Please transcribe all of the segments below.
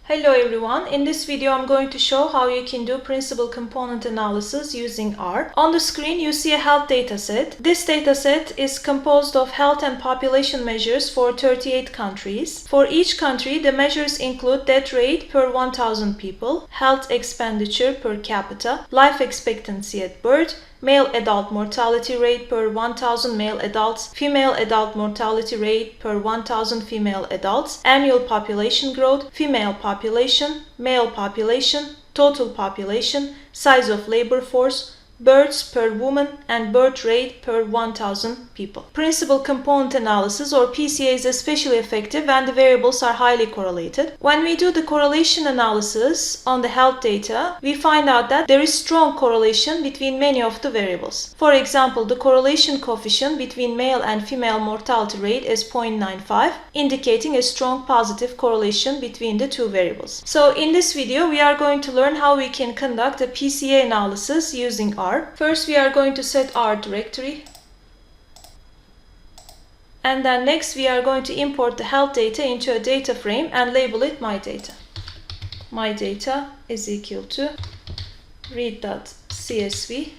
Hello everyone, in this video I'm going to show how you can do principal component analysis using R. On the screen you see a health dataset. This dataset is composed of health and population measures for 38 countries. For each country, the measures include death rate per 1,000 people, health expenditure per capita, life expectancy at birth, male adult mortality rate per 1,000 male adults, female adult mortality rate per 1,000 female adults, annual population growth, female population, male population, total population, size of labor force, births per woman, and birth rate per 1,000 people. Principal component analysis or PCA is especially effective when the variables are highly correlated. When we do the correlation analysis on the health data, we find out that there is strong correlation between many of the variables. For example, the correlation coefficient between male and female mortality rate is 0.95, indicating a strong positive correlation between the two variables. So in this video, we are going to learn how we can conduct a PCA analysis using R. First, we are going to set our directory, and then next we are going to import the health data into a data frame and label it my data. My data is equal to read.csv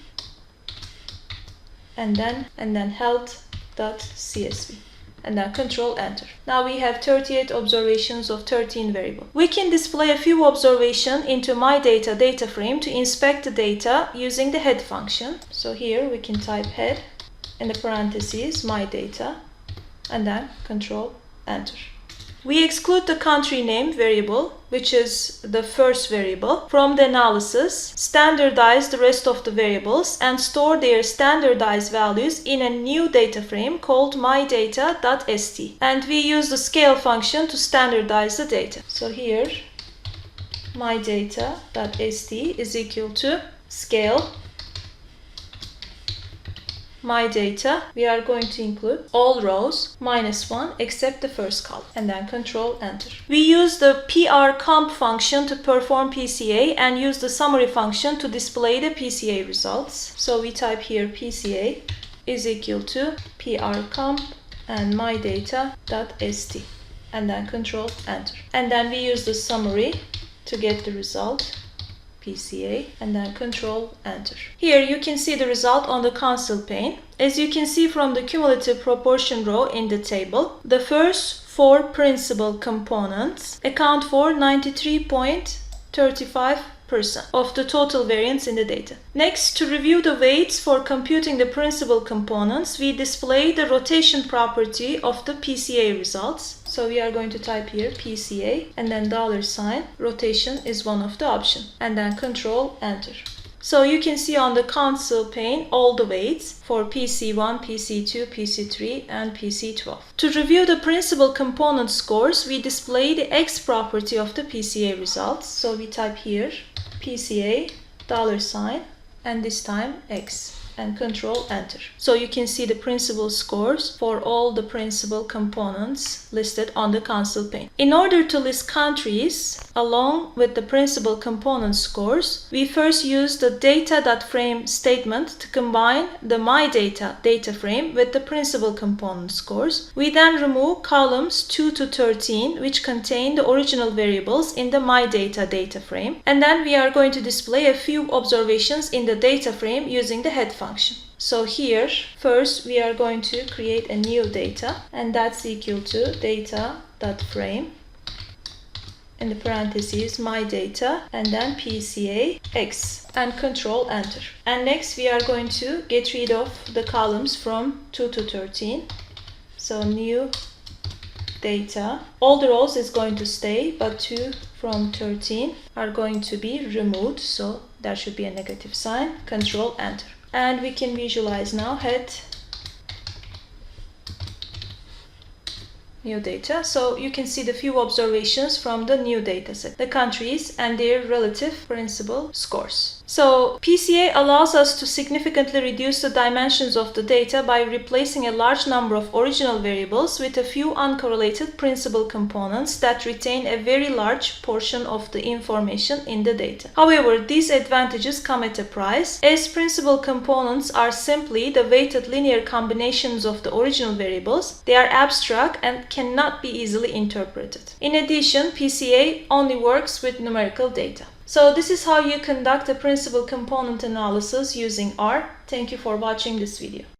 and then health.csv. And then Control Enter. Now we have 38 observations of 13 variables. We can display a few observations into my data data frame to inspect the data using the head function. So here we can type head in the parentheses my data and then Control Enter. We exclude the country name variable, which is the first variable, from the analysis, standardize the rest of the variables, and store their standardized values in a new data frame called mydata.st. And we use the scale function to standardize the data. So here, mydata.st is equal to scale my data. We are going to include all rows -1 except the first column and then Control Enter. We use the prcomp function to perform PCA and use the summary function to display the PCA results. So we type here PCA is equal to prcomp and mydata.st and then Control Enter. And then we use the summary to get the result. PCA and then Control Enter. Here you can see the result on the console pane. As you can see from the cumulative proportion row in the table, the first 4 principal components account for 93.35% of the total variance in the data. Next, to review the weights for computing the principal components, we display the rotation property of the PCA results. So we are going to type here PCA and then $, rotation is one of the options, and then Control Enter. So you can see on the console pane all the weights for PC1, PC2, PC3 and PC12. To review the principal component scores, we display the X property of the PCA results. So we type here PCA $, and this time X and Control Enter. So you can see the principal scores for all the principal components listed on the console pane. In order to list countries along with the principal component scores, we first use the data.frame statement to combine the mydata data frame with the principal component scores. We then remove columns 2 to 13, which contain the original variables in the mydata data frame, and then we are going to display a few observations in the data frame using the head function. So here, first we are going to create a new data, and that's equal to data.frame in the parentheses my data and then PCA X and Control Enter. And next we are going to get rid of the columns from 2 to 13. So new data. All the rows is going to stay, but 2 from 13 are going to be removed. So there should be a negative sign. Control Enter. And we can visualize now head new data. So you can see the few observations from the new data set, the countries and their relative principal scores. So PCA allows us to significantly reduce the dimensions of the data by replacing a large number of original variables with a few uncorrelated principal components that retain a very large portion of the information in the data. However, these advantages come at a price, as principal components are simply the weighted linear combinations of the original variables. They are abstract and cannot be easily interpreted. In addition, PCA only works with numerical data. So this is how you conduct a principal component analysis using R. Thank you for watching this video.